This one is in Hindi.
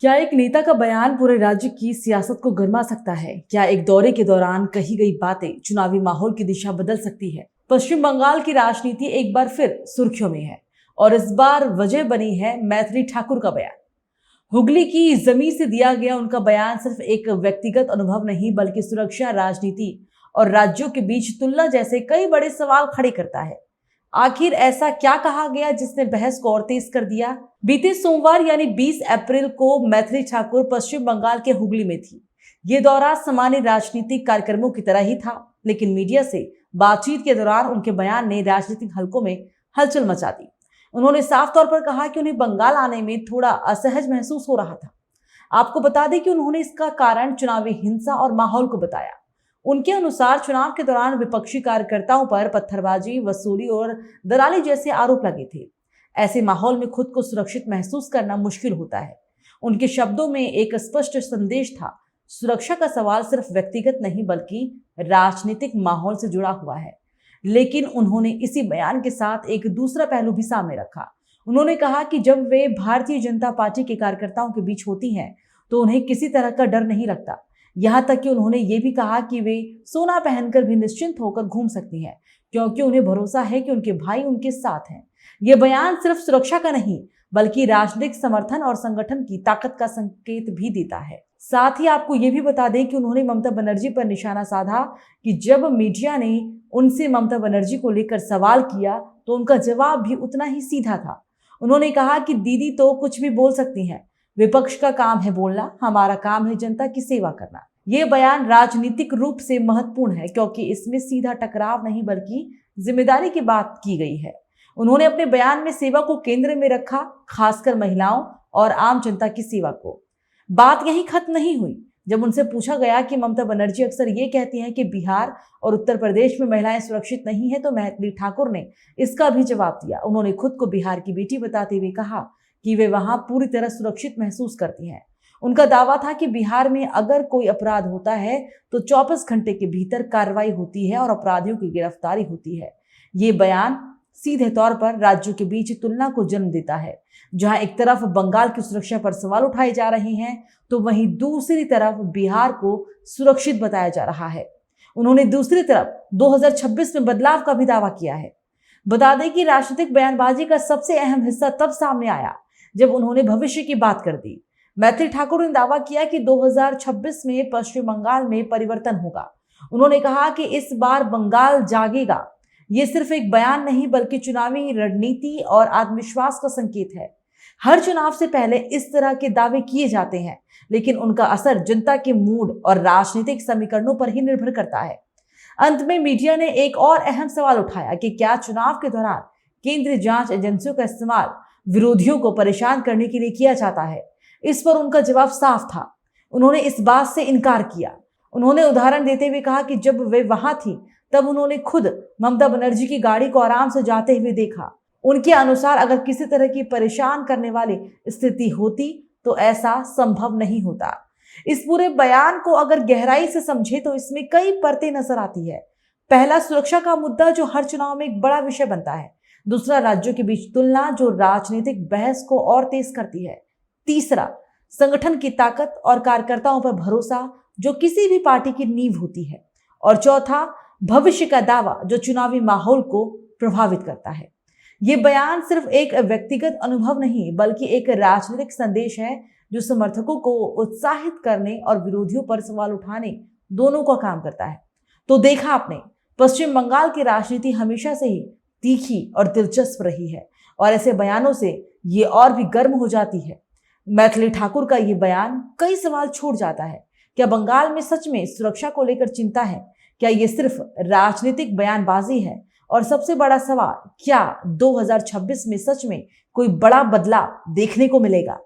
क्या एक नेता का बयान पूरे राज्य की सियासत को गरमा सकता है? क्या एक दौरे के दौरान कही गई बातें चुनावी माहौल की दिशा बदल सकती है? पश्चिम बंगाल की राजनीति एक बार फिर सुर्खियों में है और इस बार वजह बनी है मैथिली ठाकुर का बयान। हुगली की जमीन से दिया गया उनका बयान सिर्फ एक व्यक्तिगत अनुभव नहीं बल्कि सुरक्षा, राजनीति और राज्यों के बीच तुलना जैसे कई बड़े सवाल खड़े करता है। आखिर ऐसा क्या कहा गया जिसने बहस को और तेज कर दिया? बीते सोमवार यानी 20 अप्रैल को मैथिली ठाकुर पश्चिम बंगाल के हुगली में थी। ये दौरा सामान्य राजनीतिक कार्यक्रमों की तरह ही था, लेकिन मीडिया से बातचीत के दौरान उनके बयान ने राजनीतिक हलकों में हलचल मचा दी। उन्होंने साफ तौर पर कहा कि उन्हें बंगाल आने में थोड़ा असहज महसूस हो रहा था। आपको बता दें कि उन्होंने इसका कारण चुनावी हिंसा और माहौल को बताया। उनके अनुसार चुनाव के दौरान विपक्षी कार्यकर्ताओं पर पत्थरबाजी, वसूली और दलाली जैसे आरोप लगे थे। ऐसे माहौल में खुद को सुरक्षित महसूस करना मुश्किल होता है। उनके शब्दों में एक स्पष्ट संदेश था, सुरक्षा का सवाल सिर्फ व्यक्तिगत नहीं बल्कि राजनीतिक माहौल से जुड़ा हुआ है। लेकिन उन्होंने इसी बयान के साथ एक दूसरा पहलू भी सामने रखा। उन्होंने कहा कि जब वे भारतीय जनता पार्टी के कार्यकर्ताओं के बीच होती हैं तो उन्हें किसी तरह का डर नहीं लगता। यहाँ तक कि उन्होंने ये भी कहा कि वे सोना पहनकर भी निश्चिंत होकर घूम सकती हैं क्योंकि उन्हें भरोसा है कि उनके भाई उनके साथ हैं। ये बयान सिर्फ सुरक्षा का नहीं बल्कि राजनीतिक समर्थन और संगठन की ताकत का संकेत भी देता है। साथ ही आपको ये भी बता दें कि उन्होंने ममता बनर्जी पर निशाना साधा कि जब मीडिया ने उनसे ममता बनर्जी को लेकर सवाल किया तो उनका जवाब भी उतना ही सीधा था। उन्होंने कहा कि दीदी तो कुछ भी बोल सकती हैं, विपक्ष का काम है बोलना, हमारा काम है जनता की सेवा करना। ये बयान राजनीतिक रूप से महत्वपूर्ण है क्योंकि इसमें सीधा टकराव नहीं बल्कि जिम्मेदारी की बात की गई है। उन्होंने अपने बयान में सेवा को केंद्र में रखा, खासकर महिलाओं और आम जनता की सेवा को। बात यहीं खत्म नहीं हुई। जब उनसे पूछा गया कि ममता बनर्जी अक्सर ये कहती हैं कि बिहार और उत्तर प्रदेश में महिलाएं सुरक्षित नहीं है तो मैथिली ठाकुर ने इसका भी जवाब दिया। उन्होंने खुद को बिहार की बेटी बताते हुए कहा कि वे वहां पूरी तरह सुरक्षित महसूस करती हैं। उनका दावा था कि बिहार में अगर कोई अपराध होता है तो 24 घंटे के भीतर कार्रवाई होती है और अपराधियों की गिरफ्तारी होती है। ये बयान सीधे तौर पर राज्यों के बीच तुलना को जन्म देता है। जहां एक तरफ बंगाल की सुरक्षा पर सवाल उठाए जा रहे हैं तो वहीं दूसरी तरफ बिहार को सुरक्षित बताया जा रहा है। उन्होंने दूसरी तरफ 2026 में बदलाव का भी दावा किया है। बता दें कि राजनीतिक बयानबाजी का सबसे अहम हिस्सा तब सामने आया जब उन्होंने भविष्य की बात कर दी। मैथिली ठाकुर ने दावा किया कि 2026 में पश्चिम बंगाल में परिवर्तन होगा। उन्होंने कहा कि इस बार बंगाल जागेगा। ये सिर्फ एक बयान नहीं बल्कि चुनावी रणनीति और आत्मविश्वास का संकेत है। हर चुनाव से पहले इस तरह के दावे किए जाते हैं, लेकिन उनका असर जनता के मूड और राजनीतिक समीकरणों पर ही निर्भर करता है। अंत में मीडिया ने एक और अहम सवाल उठाया कि क्या चुनाव के दौरान केंद्रीय जांच एजेंसियों का इस्तेमाल विरोधियों को परेशान करने के लिए किया जाता है। इस पर उनका जवाब साफ था। उन्होंने इस बात से इनकार किया। उन्होंने उदाहरण देते हुए कहा कि जब वे वहां थी तब उन्होंने खुद ममता बनर्जी की गाड़ी को आराम से जाते हुए देखा। उनके अनुसार अगर किसी तरह की परेशान करने वाली स्थिति होती तो ऐसा संभव नहीं होता। इस पूरे बयान को अगर गहराई से समझे तो इसमें कई परतें नजर आती है। पहला, सुरक्षा का मुद्दा जो हर चुनाव में एक बड़ा विषय बनता है। दूसरा, राज्यों के बीच तुलना जो राजनीतिक बहस को और तेज करती है। तीसरा, संगठन की ताकत और कार्यकर्ताओं पर भरोसा जो किसी भी पार्टी की नींव होती है। और चौथा, भविष्य का दावा जो चुनावी माहौल को प्रभावित करता है। ये बयान सिर्फ एक व्यक्तिगत अनुभव नहीं बल्कि एक राजनीतिक संदेश है जो समर्थकों को उत्साहित करने और विरोधियों पर सवाल उठाने दोनों का काम करता है। तो देखा आपने, पश्चिम बंगाल की राजनीति हमेशा से ही तीखी और दिलचस्प रही है और ऐसे बयानों से ये और भी गर्म हो जाती है। मैथिली ठाकुर का ये बयान कई सवाल छोड़ जाता है। क्या बंगाल में सच में सुरक्षा को लेकर चिंता है? क्या ये सिर्फ राजनीतिक बयानबाजी है? और सबसे बड़ा सवाल, क्या 2026 में सच में कोई बड़ा बदलाव देखने को मिलेगा?